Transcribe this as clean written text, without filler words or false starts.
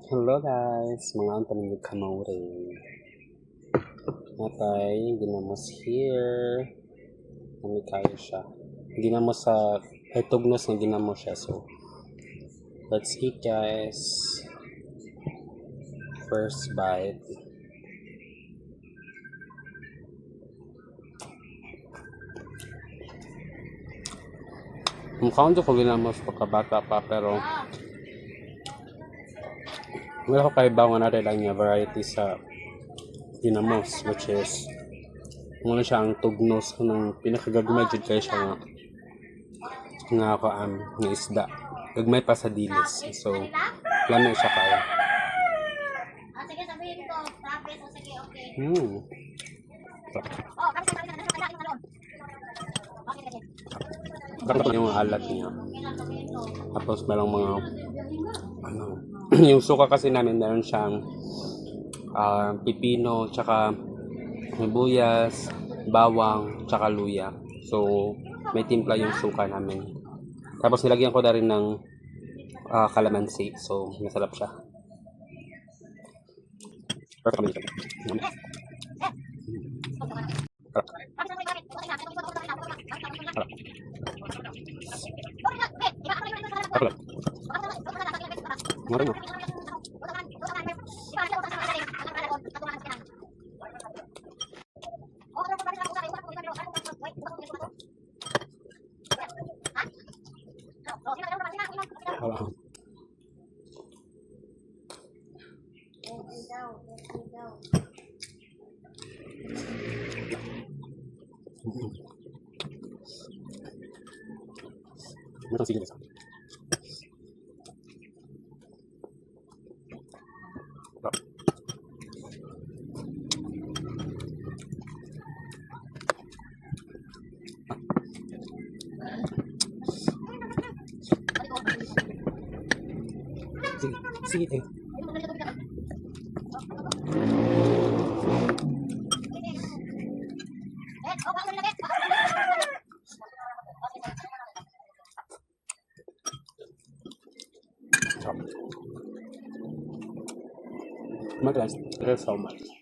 Hello guys, mga antaning kamaurin. Natay, ginamos here. Kami kayo siya. Ginamos sa, ay tugnos na ginamos siya. So, let's eat guys. First bite. Mukhang ko ginamos pagkabata pa pero wala ko kay bawang natin lang niya variety sa ginamos, which is muna siya ang tugnos ng pinakagagmay jud kay siya nga kaam nga isda. Gagmay pa sa dilis. So, lami siya kaya. Sige, sabihin ko. Promise. Sige, okay. Bakit yung alat niya. Tapos merong mga yung suka kasi namin meron siyang pipino, tsaka sibuyas, bawang, tsaka luya. So, may timpla yung suka namin. Tapos nilagyan ko na rin ng kalamansi. So, masarap siya. Perfect. Marino. Meron sige dito. Sige, sige. My guys, there's so much.